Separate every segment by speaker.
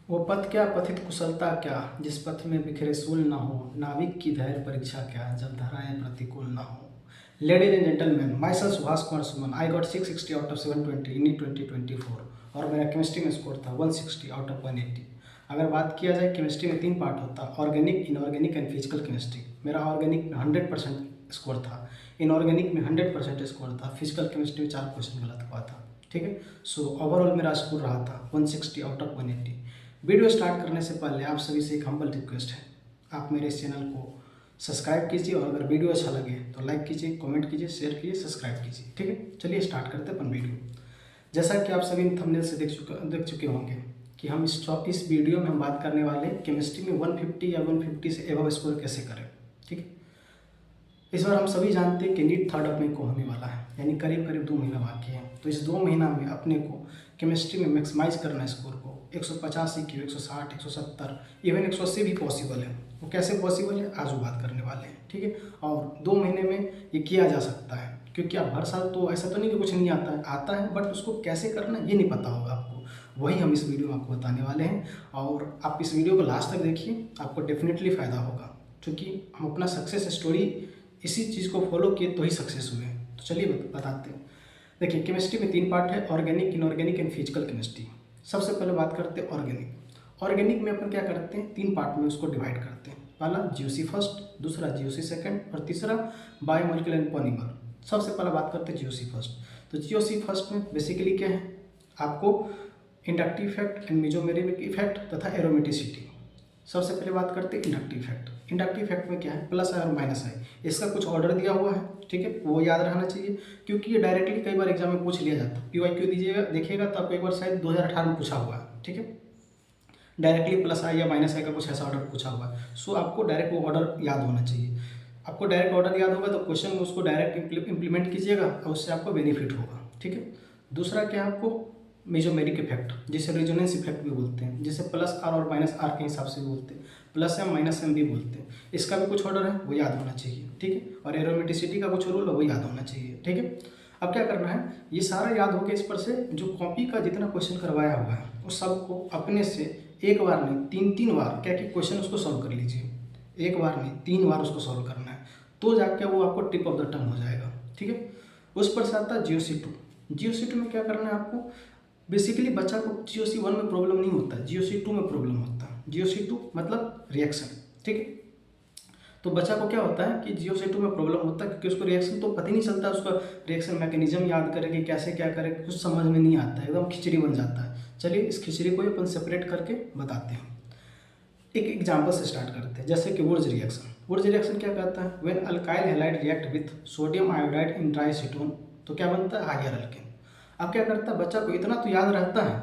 Speaker 1: वो पथ क्या पथित कुशलता क्या, जिस पथ में बिखरे सूल न हो, नाविक की धैर्य परीक्षा क्या, जब धाराएं प्रतिकूल न हो। Ladies and gentleman, my self Subhash Kumar Suman, I got 660 out of 720 इन 2024 और मेरा केमिस्ट्री में स्कोर था 160 आउट ऑफ 180। अगर बात किया जाए केमिस्ट्री में 3 पार्ट होता, organic, inorganic and physical chemistry. मेरा ऑर्गेनिक में 100% स्कोर था, इनऑर्गेनिक में 100% स्कोर था, फिजिकल केमिस्ट्री में 4 क्वेश्चन गलत हुआ था। ठीक है, सो ओवरऑल मेरा स्कोर रहा था 160 आउट ऑफ 180। वीडियो स्टार्ट करने से पहले आप सभी से एक हम्बल रिक्वेस्ट है, आप मेरे इस चैनल को सब्सक्राइब कीजिए और अगर वीडियो अच्छा लगे तो लाइक कीजिए, कमेंट कीजिए, शेयर कीजिए, सब्सक्राइब कीजिए। ठीक है, चलिए स्टार्ट करते हैं अपन वीडियो। जैसा कि आप सभी थंबनेल से देख चुके होंगे कि हम इस वीडियो में हम बात करने वाले हैं केमिस्ट्री में 150 या 150 से एबव स्कोर कैसे करें। ठीक है, इस बार हम सभी जानते हैं कि नीट 3 मई को होने वाला है, यानी करीब करीब 2 महीना बाकी है। तो इस 2 महीना में अपने को केमिस्ट्री में मैक्सिमाइज करना है स्कोर को। 185 की 160, 170, इवन 180 भी पॉसिबल है। वो कैसे पॉसिबल है आज वो बात करने वाले हैं। ठीक है, और 2 महीने में ये किया जा सकता है, क्योंकि आप हर साल तो ऐसा तो नहीं कि कुछ नहीं आता है, आता है, बट उसको कैसे करना ये नहीं पता होगा आपको। वही हम इस वीडियो में आपको बताने वाले हैं और आप इस वीडियो को लास्ट तक देखिए, आपको डेफिनेटली फ़ायदा होगा, क्योंकि हम अपना सक्सेस स्टोरी इसी चीज़ को फॉलो किए तो ही सक्सेस हुए। तो चलिए बताते हैं। देखिए, केमिस्ट्री में 3 पार्ट है, organic, inorganic and physical chemistry. सबसे पहले बात करते हैं ऑर्गेनिक। ऑर्गेनिक में अपन क्या करते हैं, 3 पार्ट में उसको डिवाइड करते हैं। पहला जीओसी फर्स्ट, दूसरा जीओसी सेकंड और तीसरा बायोमोलिकुलर एंड पॉलीमर। सबसे पहले बात करते हैं जीओसी फर्स्ट। तो जीओसी फर्स्ट में बेसिकली क्या है, आपको inductive effect and mesomeric effect तथा एरोमेटिसिटी। सबसे पहले बात करते हैं इंडक्टिव इफेक्ट। इंडक्टिव इफेक्ट में क्या है, प्लस आई और माइनस आई, इसका कुछ ऑर्डर दिया हुआ है। ठीक है, वो याद रहना चाहिए, क्योंकि ये डायरेक्टली कई बार एग्जाम में पूछ लिया जाता है। पीवाईक्यू दीजिएगा, देखिएगा तो आपको एक बार शायद 2018 में पूछा हुआ है। ठीक है, डायरेक्टली प्लस आई या माइनस आई का कुछ ऐसा ऑर्डर पूछा हुआ है। सो आपको डायरेक्ट वो ऑर्डर याद होना चाहिए। आपको डायरेक्ट ऑर्डर याद होगा तो क्वेश्चन में उसको डायरेक्ट इंप्लीमेंट कीजिएगा और उससे आपको बेनिफिट होगा। ठीक है, दूसरा क्या है, आपको मेसोमेरिक इफेक्ट, जिसे रेजोनेंस इफेक्ट भी बोलते हैं, जिसे प्लस आर और माइनस आर के हिसाब से भी बोलते हैं, प्लस एम माइनस एम भी बोलते हैं। इसका भी कुछ ऑर्डर है, वो याद होना चाहिए। ठीक है, और एरोमेटिसिटी का कुछ रूल है, वो याद होना चाहिए। ठीक है, अब क्या करना है, ये सारा याद हो गया। इस पर से जो कॉपी का जितना क्वेश्चन करवाया हुआ है वो सबको अपने से एक बार नहीं 3-3 बार क्या कि क्वेश्चन उसको सॉल्व कर लीजिए। एक बार नहीं 3 बार उसको सॉल्व करना है, तो जाके वो आपको टिप ऑफ द टंग हो जाएगा। ठीक है, उस पर से आता है GOC2। GOC2 में क्या करना है आपको, बेसिकली बच्चा को GOC1 में प्रॉब्लम नहीं होता, GOC2 में प्रॉब्लम होता है। GOC2 मतलब रिएक्शन। ठीक है, तो बच्चा को क्या होता है कि GOC2 में प्रॉब्लम होता है, क्योंकि उसको रिएक्शन तो पता ही नहीं चलता, उसका रिएक्शन मैकेनिज्म याद करे कि कैसे क्या करे, कुछ समझ में नहीं आता है, एकदम खिचड़ी बन जाता है। चलिए इस खिचड़ी को अपन सेपरेट करके बताते हैं। एक एग्जाम्पल से स्टार्ट करते हैं, जैसे कि वुर्ज रिएक्शन। वुर्ज रिएक्शन क्या कहता है, when alkyl halide react with sodium iodide in dry acetone, तो क्या बनता है, हायर अल्केन। अब क्या करता है, बच्चा को इतना तो याद रहता है,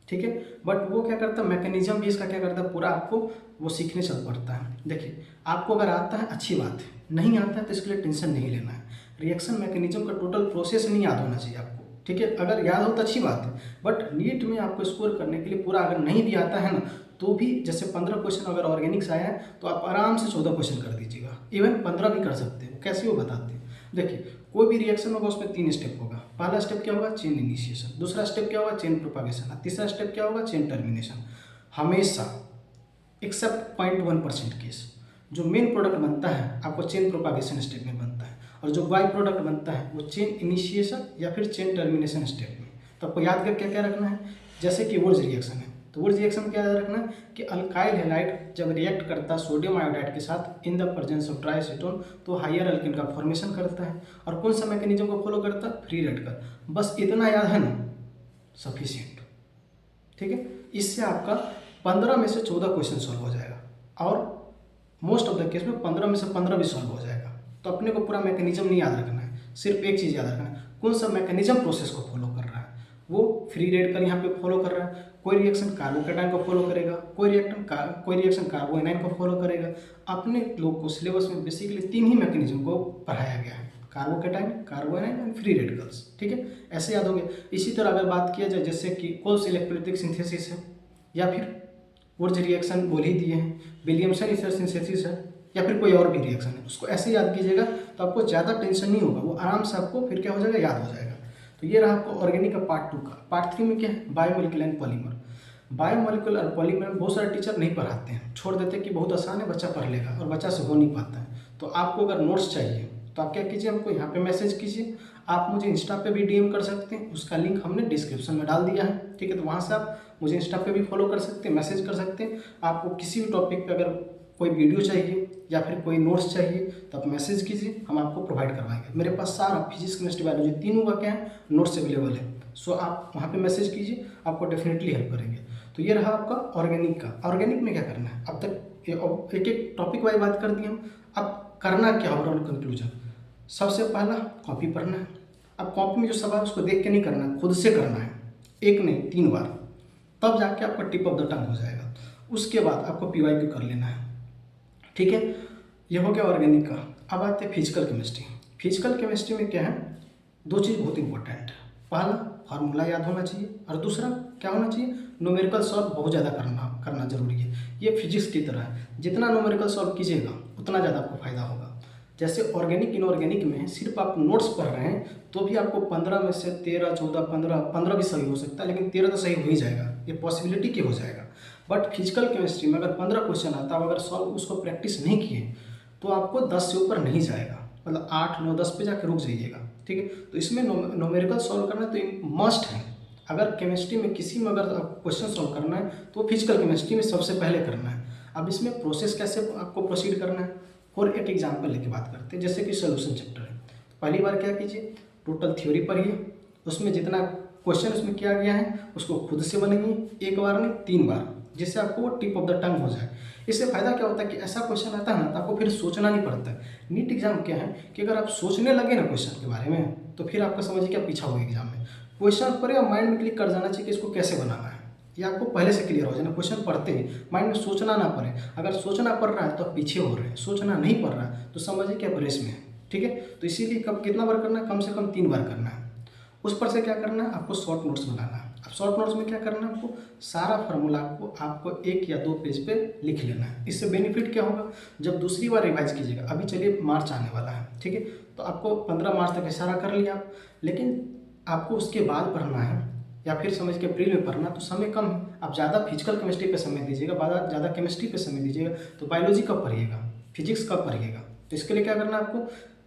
Speaker 1: ठीक है, बट वो क्या करता है, मैकेनिज्म भी इसका क्या करता है, पूरा आपको वो सीखने चल पड़ता है। देखिए, आपको अगर आता है अच्छी बात है, नहीं आता है तो इसके लिए टेंशन नहीं लेना है। रिएक्शन मैकेनिज्म का टोटल प्रोसेस नहीं याद होना चाहिए आपको। ठीक है, अगर याद हो तो अच्छी बात है, बट नीट में आपको स्कोर करने के लिए पूरा अगर नहीं भी आता है ना, तो भी जैसे 15 क्वेश्चन अगर ऑर्गेनिक्स आया है तो आप आराम से 14 क्वेश्चन कर दीजिएगा, इवन 15 भी कर सकते हैं। कैसे वो बताते हैं, देखिए कोई भी रिएक्शन होगा उसमें 3 स्टेप होगा। पहला स्टेप क्या होगा, चेन इनिशिएशन, दूसरा स्टेप क्या होगा, चेन प्रोपागेशन, और तीसरा स्टेप क्या होगा, चेन टर्मिनेशन। हमेशा एक्सेप्ट 0.1% केस जो मेन प्रोडक्ट बनता है आपको चेन प्रोपागेशन स्टेप में बनता है, और जो बाई प्रोडक्ट बनता है वो चेन इनिशिएशन या फिर चेन टर्मिनेशन स्टेप में। तो आपको याद कर क्या क्या रखना है, जैसे कि वुर्ज रिएक्शन है, तो वुर्ज रिएक्शन में क्या याद रखना है कि अल्काइल हैलाइड जब रिएक्ट करता है सोडियम आयोडाइड के साथ इन द प्रेजेंस ऑफ ट्राइसीटोन, तो हायर अल्केन का फॉर्मेशन करता है। और कौन सा मैकेनिज्म को फॉलो करता है, फ्री रेडिकल। बस इतना याद है ना, सफिशिएंट। ठीक है, इससे आपका 15 में से 14 क्वेश्चन सॉल्व हो जाएगा, और मोस्ट ऑफ द केस में 15 में से 15 भी सॉल्व हो जाएगा। तो अपने को पूरा मैकेनिज्म नहीं याद रखना है, सिर्फ एक चीज़ याद रखना है, कौन सा मैकेनिज्म प्रोसेस को फॉलो कर रहा है। वो फ्री रेडिकल यहाँ पे फॉलो कर रहा है, कोई रिएक्शन कार्बोकेटाइन को फॉलो करेगा, कोई रिएक्शन कार्बोएनाइन को फॉलो करेगा। अपने लोग को सिलेबस में बेसिकली 3 ही मैकेनिज्म को पढ़ाया गया है, कार्बोकेटाइन, कार्बोएनाइन एंड फ्री रेडिकल्स। ठीक है, ऐसे याद होंगे। इसी तरह अगर बात किया जाए जैसे कि कोल्स इलेक्ट्रोलिटिक सिंथेसिस है, या फिर वुर्ज रिएक्शन बोल ही दिए हैं, विलियमसन ईथर सिंथेसिस है, या फिर कोई और भी रिएक्शन है, उसको ऐसे याद कीजिएगा तो आपको ज़्यादा टेंशन नहीं होगा, वो आराम से आपको फिर क्या हो जाएगा, याद हो जाएगा। तो ये रहा आपको ऑर्गेनिक का पार्ट 2 का। पार्ट 3 में क्या है, बायोमोलिकुलर एंड पॉलीमर। बायोमोलिकुलर और पॉलीमर में बहुत सारे टीचर नहीं पढ़ाते हैं, छोड़ देते हैं कि बहुत आसान है, बच्चा पढ़ लेगा, और बच्चा से हो नहीं पाता है। तो आपको अगर नोट्स चाहिए तो आप क्या कीजिए, हमको यहाँ पे मैसेज कीजिए। आप मुझे इंस्टा पे भी डीएम कर सकते हैं, उसका लिंक हमने डिस्क्रिप्शन में डाल दिया है, ठीक है। तो वहाँ से आप मुझे इंस्टा पे भी फॉलो कर सकते हैं, मैसेज कर सकते हैं। आपको किसी भी टॉपिक पे अगर कोई वीडियो चाहिए या फिर कोई नोट्स चाहिए तो आप मैसेज कीजिए, हम आपको प्रोवाइड करवाएंगे। मेरे पास सारा फिजिक्स, केमिस्ट्री, बायोलॉजी तीनों का क्या है, नोट्स अवेलेबल है। सो आप वहाँ पे मैसेज कीजिए, आपको डेफिनेटली हेल्प करेंगे। तो ये रहा आपका ऑर्गेनिक का। ऑर्गेनिक में क्या करना है, अब तक एक एक टॉपिक वाइज बात कर दी हम। अब करना क्या, ओवरऑल कंक्लूजन। सबसे पहला कॉपी पढ़ना है। अब कॉपी में जो सवाल उसको देख के नहीं करना है, खुद से करना है, एक नहीं 3 बार, तब जाके आपका टिप ऑफ द टंग हो जाएगा। उसके बाद आपको पीवाईक्यू कर लेना है, ठीक है। ये हो गया ऑर्गेनिक का। अब आते हैं फिजिकल केमिस्ट्री। फिजिकल केमिस्ट्री में क्या है, 2 चीज़ बहुत इंपॉर्टेंट है। पहला फार्मूला याद होना चाहिए, और दूसरा क्या होना चाहिए, न्यूमेरिकल सॉल्व बहुत ज़्यादा करना जरूरी है। ये फिजिक्स की तरह है, जितना न्यूमेरिकल सॉल्व कीजिएगा उतना ज़्यादा आपको फायदा होगा। जैसे ऑर्गेनिक इनऑर्गेनिक में सिर्फ आप नोट्स पढ़ रहे हैं तो भी आपको 15 में से 13, 14, 15 भी सही हो सकता है, लेकिन 13 तो सही हो ही जाएगा, ये पॉसिबिलिटी की हो जाएगा। बट फिजिकल केमिस्ट्री में अगर 15 क्वेश्चन आता है, अगर सॉल्व उसको प्रैक्टिस नहीं किए तो आपको 10 से ऊपर नहीं जाएगा, मतलब 8, 9, 10 पे जाकर रुक जाइएगा, ठीक है। तो इसमें न्यूमेरिकल सॉल्व करना तो मस्ट है। अगर केमिस्ट्री में किसी में अगर क्वेश्चन सॉल्व करना है तो फिजिकल केमिस्ट्री में सबसे पहले करना है। अब इसमें प्रोसेस कैसे आपको प्रोसीड करना है, और एक एग्जाम्पल लेके बात करते हैं। जैसे कि सोल्यूशन चैप्टर है, तो पहली बार क्या कीजिए, टोटल थ्योरी पढ़िए, उसमें जितना क्वेश्चन उसमें किया गया है उसको खुद से बनाइए, एक बार नहीं 3 बार, जिससे आपको वो टिप ऑफ द टंग हो जाए। इससे फायदा क्या होता है कि ऐसा क्वेश्चन आता है ना तो आपको फिर सोचना नहीं पड़ता है। नीट एग्जाम क्या है कि अगर आप सोचने लगे ना क्वेश्चन के बारे में तो फिर आपका समझिए क्या पीछा होगा एग्जाम में। क्वेश्चन पर या माइंड में क्लिक कर जाना चाहिए कि इसको कैसे बनाना है, ये आपको पहले से क्लियर हो जाए ना, क्वेश्चन पढ़ते ही माइंड में सोचना ना पड़े। अगर सोचना पड़ रहा है तो आप पीछे हो रहे हैं, सोचना नहीं पड़ रहा है तो समझिए कि आप रेस में है, ठीक है। तो इसीलिए कब कितना बार करना है, कम से कम 3 बार करना है। उस पर से क्या करना है, आपको शॉर्ट नोट्स बनाना है। अब शॉर्ट नोट्स में क्या करना है, आपको सारा फार्मूला को आपको 1 या 2 पेज पे लिख लेना है। इससे बेनिफिट क्या होगा, जब दूसरी बार रिवाइज कीजिएगा, अभी चलिए मार्च आने वाला है, ठीक है, तो आपको 15 मार्च तक सारा कर लिया आप, लेकिन आपको उसके बाद पढ़ना है या फिर समझ के अप्रैल में पढ़ना, तो समय कम है। आप ज़्यादा फिजिकल केमिस्ट्री पे समय दीजिएगा, ज़्यादा केमिस्ट्री पे समय दीजिएगा, तो बायोलॉजी कब पढ़िएगा, फिजिक्स कब पढ़िएगा। तो इसके लिए क्या करना है, आपको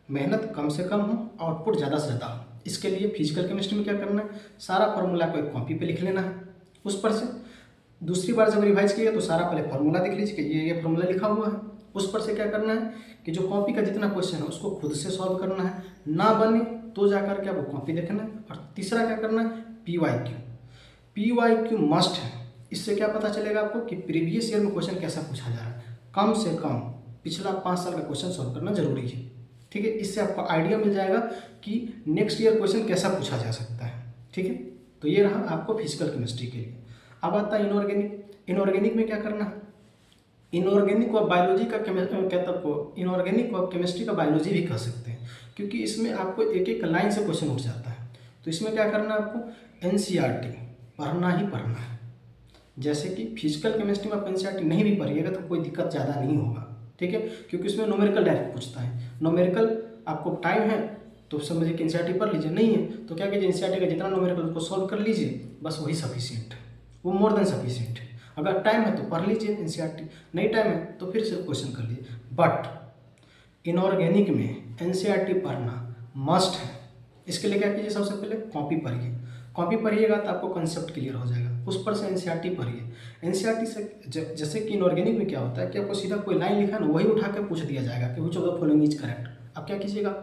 Speaker 1: मेहनत कम से कम हो, आउटपुट ज़्यादा से ज़्यादा हो। इसके लिए फिजिकल केमिस्ट्री में क्या करना है, सारा फार्मूला को एक कॉपी पे लिख लेना है। उस पर से दूसरी बार जब रिवाइज किया तो सारा पहले फार्मूला देख लीजिए कि ये फार्मूला लिखा हुआ है। उस पर से क्या करना है कि जो कॉपी का जितना क्वेश्चन है उसको खुद से सॉल्व करना है, ना बने तो जाकर के आपको कॉपी देखना है। और तीसरा क्या करना है, पीवाईक्यू। पीवाईक्यू मस्ट है। इससे क्या पता चलेगा आपको कि प्रीवियस ईयर में क्वेश्चन कैसा पूछा जा रहा है, कम से कम पिछला 5 साल का क्वेश्चन सॉल्व करना जरूरी है, ठीक है। इससे आपको आइडिया मिल जाएगा कि नेक्स्ट ईयर क्वेश्चन कैसा पूछा जा सकता है, ठीक है। तो ये रहा आपको फिजिकल केमिस्ट्री के लिए। अब आता है इनऑर्गेनिक। इनऑर्गेनिक में क्या करना है, इनऑर्गेनिक व बायोलॉजी का इनऑर्गेनिक व केमिस्ट्री का बायोलॉजी भी कह सकते हैं, क्योंकि इसमें आपको एक एक लाइन से क्वेश्चन उठ जाता है। तो इसमें क्या करना है, आपको एनसीईआरटी पढ़ना ही पढ़ना है। जैसे कि फिजिकल केमिस्ट्री में आप एनसीईआरटी नहीं भी पढ़िएगा तो कोई दिक्कत ज़्यादा नहीं होगा, ठीक है, क्योंकि उसमें न्यूमेरिकल डायरेक्ट पूछता है। न्यूमेरिकल आपको टाइम है तो समझिए कि एनसीईआरटी पढ़ लीजिए, नहीं है तो क्या कीजिए, एनसीईआरटी का जितना न्यूमेरिकल उसको सॉल्व कर लीजिए, बस वही सफिशिएंट है, वो मोर देन सफिशिएंट है। अगर टाइम है तो पढ़ लीजिए एनसीईआरटी, नहीं टाइम है तो फिर से क्वेश्चन कर लीजिए। बट इनऑर्गेनिक में एनसीईआरटी पढ़ना मस्ट है। इसके लिए क्या कीजिए, सबसे पहले कॉपी पढ़िए। कॉपी पढ़िएगा तो आपको कंसेप्ट क्लियर हो जाएगा, उस पर से एनसीईआरटी पढ़िए। एनसीईआरटी से जैसे कि इनऑर्गेनिक में क्या होता है कि आपको सीधा कोई लाइन लिखा है ना, वही उठा के पूछ दिया जाएगा कि which of the following is correct. आप क्या कीजिएगा,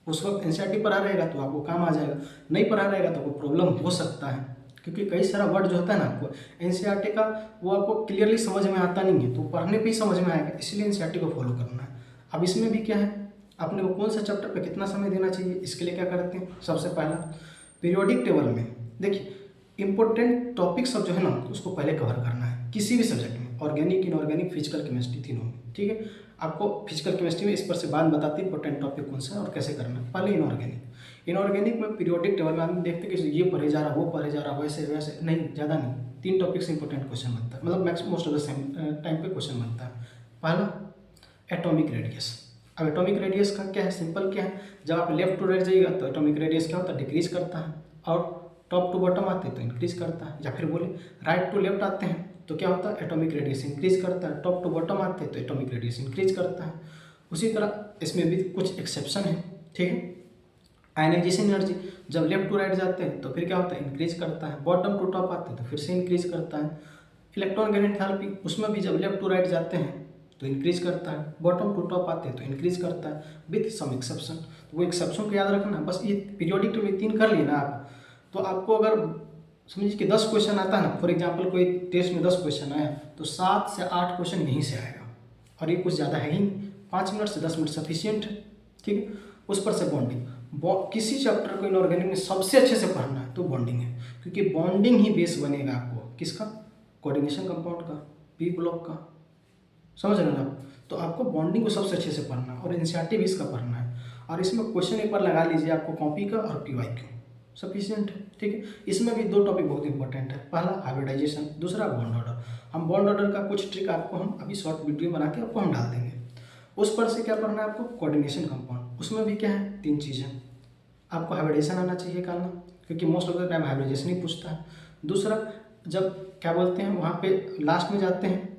Speaker 1: उस वक्त एनसीईआरटी पढ़ा रहेगा तो आपको काम आ जाएगा, नहीं पढ़ा रहेगा तो आपको प्रॉब्लम हो सकता है, क्योंकि कई सारा वर्ड जो होता है ना आपको एनसीईआरटी का वो आपको क्लियरली समझ में आता नहीं है, तो पढ़ने पे ही समझ में आएगा, इसलिए एनसीईआरटी को फॉलो करना है। अब इसमें भी क्या है, अपने को कौन सा चैप्टर पे कितना समय देना चाहिए, इसके लिए क्या करते हैं, सबसे पहला पीरियोडिक टेबल में देखिए इंपॉर्टेंट टॉपिक सब जो है ना उसको पहले कवर करना है किसी भी सब्जेक्ट में, ऑर्गेनिक, इनऑर्गेनिक, फिजिकल केमिस्ट्री तीनों में, ठीक है। आपको फिजिकल केमिस्ट्री में इस पर से बात बताती है इंपॉर्टेंट टॉपिक कौन सा है और कैसे करना है। पहले इनऑर्गेनिक में पीरियोडिक टेबल में हम देखते हैं कि ये पढ़े जा रहा, वो पढ़े जा रहा, वैसे वैसे नहीं, ज़्यादा नहीं, 3 टॉपिक से इंपॉर्टेंट क्वेश्चन बनता है, मतलब max most of the same time पे क्वेश्चन बनता है। पहला एटॉमिक रेडियस। अब एटॉमिक रेडियस का क्या है, सिंपल क्या है, जब आप लेफ्ट टू राइट जाइएगा तो एटॉमिक रेडियस क्या होता है, डिक्रीज करता है, और टॉप टू बॉटम आते हैं तो इंक्रीज करता है, या फिर बोले राइट टू लेफ्ट आते हैं तो क्या होता है, एटॉमिक रेडियस इंक्रीज करता है। टॉप टू बॉटम आते हैं तो एटॉमिक रेडियस इंक्रीज करता है। उसी तरह इसमें भी कुछ एक्सेप्शन है, ठीक है। आयनाइजेशन एनर्जी जब लेफ्ट टू राइट जाते हैं तो फिर क्या होता है, इंक्रीज करता है। बॉटम टू टॉप आते हैं तो फिर से इंक्रीज करता है। इलेक्ट्रॉन गैन एंथैल्पी उसमें भी जब लेफ्ट टू राइट जाते हैं तो इंक्रीज करता है, बॉटम टू टॉप आते हैं तो इंक्रीज करता है विथ सम एक्सेप्शन। तो वो एक्सेप्शन को याद रखना है। बस ये पीरियोडिक टेबल में 3 कर लिए ना आप, तो आपको अगर समझिए कि 10 क्वेश्चन आता है ना, फॉर एग्जांपल कोई टेस्ट में 10 क्वेश्चन आया तो 7 से 8 क्वेश्चन यहीं से आएगा, और ये कुछ ज़्यादा है ही नहीं, 5 मिनट से 10 मिनट सफिशियंट है, ठीक है। उस पर से बॉन्डिंग, किसी चैप्टर को इनऑर्गेनिक में सबसे अच्छे से पढ़ना है तो बॉन्डिंग है, क्योंकि बॉन्डिंग ही बेस बनेगा आपको किसका, कोऑर्डिनेशन कंपाउंड का, पी ब्लॉक का, समझ रहे हैं आप। तो आपको बॉन्डिंग को सबसे अच्छे से पढ़ना है और एनसीईआरटी भी इसका पढ़ना है। और इसमें क्वेश्चन एक बार लगा लीजिए आपको कॉपी का और पीवाईक्यू सफिशियंट है, ठीक है। इसमें भी 2 टॉपिक बहुत इंपॉर्टेंट है, पहला हाइब्रिडाइजेशन, दूसरा बॉन्ड ऑर्डर। हम बॉन्ड ऑर्डर का कुछ ट्रिक आपको हम अभी शॉर्ट वीडियो बना के आपको हम डाल देंगे। उस पर से क्या पढ़ना है आपको, कोऑर्डिनेशन कंपाउंड। उसमें भी क्या है, 3 चीज़ें, आपको हाइब्रिडाइजेशन आना चाहिए करना, क्योंकि most of the time hybridisation ही पूछता है। दूसरा, जब क्या बोलते हैं वहाँ पे लास्ट में जाते हैं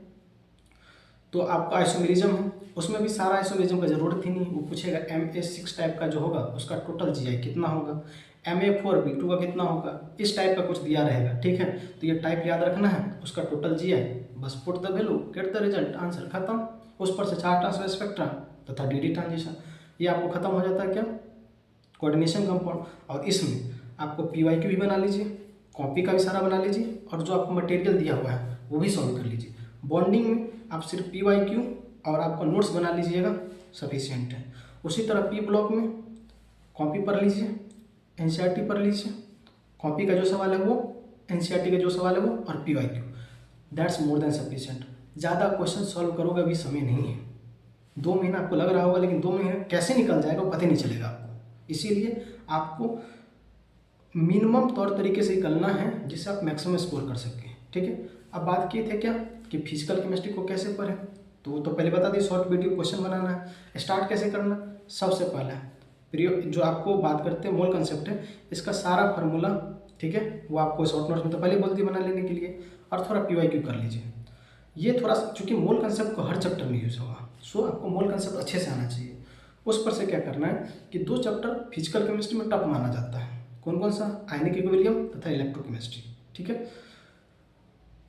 Speaker 1: तो आपका आइसोमेरिज्म है, उसमें भी सारा आइसोमेरिज्म का जरूरत ही नहीं, वो पूछेगा MA6 टाइप का जो होगा उसका टोटल GI कितना होगा, MA4 B2 का कितना होगा, इस टाइप का कुछ दिया रहेगा, ठीक है। तो ये टाइप याद रखना है, उसका टोटल GI, बस put the value get the result, answer खत्म। उस पर से 4 ट्रांसफर स्पेक्ट्रा तथा DD ट्रांजिशन, ये आपको खत्म हो जाता है क्या, कोऑर्डिनेशन कंपाउंड। और इसमें आपको PYQ भी बना लीजिए, कॉपी का भी सारा बना लीजिए, और जो आपको मटेरियल दिया हुआ है वो भी सॉल्व कर लीजिए। बॉन्डिंग में आप सिर्फ PYQ और आपका नोट्स बना लीजिएगा, सफिशिएंट है। उसी तरह पी ब्लॉक में कॉपी पढ़ लीजिए, NCERT पढ़ लीजिए, कॉपी का जो सवाल है वो, NCERT का जो सवाल है वो, और PYQ, that's more than sufficient. ज़्यादा क्वेश्चन सॉल्व करोगे अभी समय नहीं है, 2 महीना आपको लग रहा होगा, लेकिन 2 महीने कैसे निकल जाएगा पता ही नहीं चलेगा आपको। इसीलिए आपको मिनिमम तौर तरीके से करना है जिससे आप मैक्सिमम स्कोर कर सकें, ठीक है। अब बात किए थे क्या कि फिजिकल केमिस्ट्री को कैसे पढ़ें, तो पहले बता दी, शॉर्ट वीडियो क्वेश्चन बनाना है। स्टार्ट कैसे करना, सबसे पहला जो आपको बात करते हैं मोल कंसेप्ट है, इसका सारा फार्मूला, ठीक है, वो आपको शॉर्ट नोट्स में तो पहले बोल दी बना लेने के लिए, और थोड़ा PYQ कर लीजिए। ये थोड़ा, चूँकि मोल कंसेप्ट को हर चैप्टर में यूज होगा, सो आपको मोल कंसेप्ट अच्छे से आना चाहिए। उस पर से क्या करना है कि 2 चैप्टर फिजिकल केमिस्ट्री में टफ माना जाता है, कौन कौन सा, आयनिक इक्विलिब्रियम तथा इलेक्ट्रोकेमिस्ट्री, ठीक है।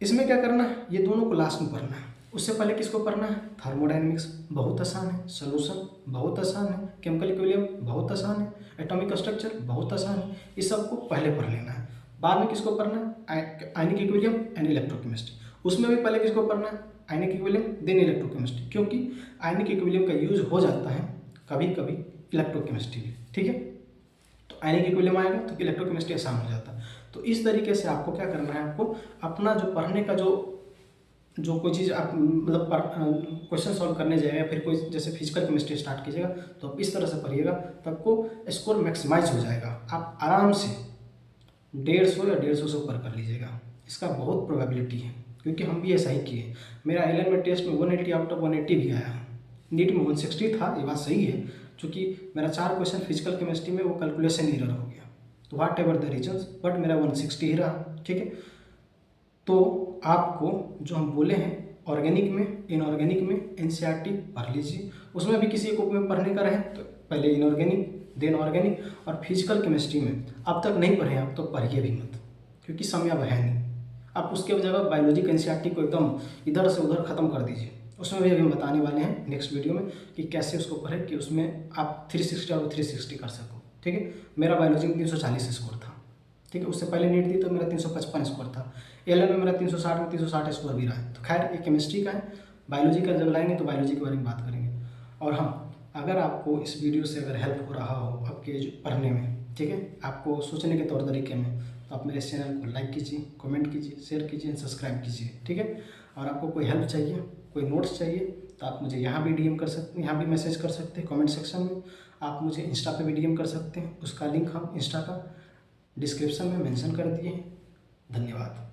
Speaker 1: इसमें क्या करना है, ये दोनों को लास्ट में पढ़ना है। उससे पहले किसको पढ़ना है, थर्मोडायनेमिक्स बहुत आसान है, सोल्यूशन बहुत आसान है, केमिकल इक्विलिब्रियम बहुत आसान है, एटॉमिक स्ट्रक्चर बहुत आसान है, इस सबको पहले पढ़ लेना है। बाद में किसको पढ़ना है, आयनिक इक्विलिब्रियम एंड इलेक्ट्रोकेमिस्ट्री। उसमें भी पहले किसको पढ़ना है, आयनिक इक्विलिब्रियम देन इलेक्ट्रोकेमिस्ट्री, क्योंकि आयनिक इक्विलिब्रियम का यूज हो जाता है कभी कभी इलेक्ट्रोकेमिस्ट्री भी, ठीक है। तो आयनिक इक्विलिब्रियम आएगा तो इलेक्ट्रोकेमिस्ट्री आसान हो जाता है। तो इस तरीके से आपको क्या करना है, आपको अपना जो पढ़ने का जो कोई चीज़ आप मतलब क्वेश्चन सॉल्व करने जाएगा, फिर कोई जैसे फिजिकल केमिस्ट्री स्टार्ट कीजिएगा तो आप इस तरह से पढ़िएगा, तो आपको स्कोर मैक्सिमाइज हो जाएगा। आप आराम से 150 या 150 से ऊपर कर लीजिएगा, इसका बहुत प्रोबेबिलिटी है, क्योंकि हम भी ऐसा ही किए। मेरा ILM में टेस्ट में 180 आउट ऑफ 180 भी आया, नीट में 160 था, ये बात सही है, क्योंकि मेरा 4 क्वेश्चन फिजिकल केमिस्ट्री में वो कैलकुलेशन एरर हो गया, तो whatever the reasons, but मेरा 160 ही रहा, ठीक है। तो आपको जो हम बोले हैं ऑर्गेनिक में, इनऑर्गेनिक में NCERT पढ़ लीजिए। उसमें भी किसी एक में पढ़ने का रहे तो पहले इनऑर्गेनिक देन ऑर्गेनिक, और फिजिकल केमिस्ट्री में अब तक नहीं पढ़े आप तो पढ़िए भी मत, क्योंकि समय अब है नहीं। आप उसके जगह बायोलॉजी का NCERT को एकदम इधर से उधर ख़त्म कर दीजिए। उसमें भी अभी हम बताने वाले हैं नेक्स्ट वीडियो में कि कैसे उसको पढ़ें कि उसमें आप 360 और 360 कर सको, ठीक है। मेरा बायोलॉजी में 340 स्कोर था, ठीक है। उससे पहले नीट दी तो मेरा 355 स्कोर था, LM में मेरा 360 में 360 स्कोर भी रहा है। तो खैर ये केमिस्ट्री का है, बायोलॉजी का जब लाएंगे तो बायोलॉजी के बारे में बात करेंगे। और हाँ, अगर आपको इस वीडियो से अगर हेल्प हो रहा हो आपके पढ़ने में, ठीक है, आपको सोचने के तौर तरीके में, तो आप मेरे इस चैनल को लाइक कीजिए, कमेंट कीजिए, शेयर कीजिए, सब्सक्राइब कीजिए, ठीक है। और आपको कोई हेल्प चाहिए, कोई नोट्स चाहिए, तो आप मुझे यहाँ भी DM कर सकते हैं, यहाँ भी मैसेज कर सकते हैं कमेंट सेक्शन में। आप मुझे इंस्टा पे भी DM कर सकते हैं, उसका लिंक हम इंस्टा का डिस्क्रिप्शन में मेंशन कर दिए हैं। धन्यवाद।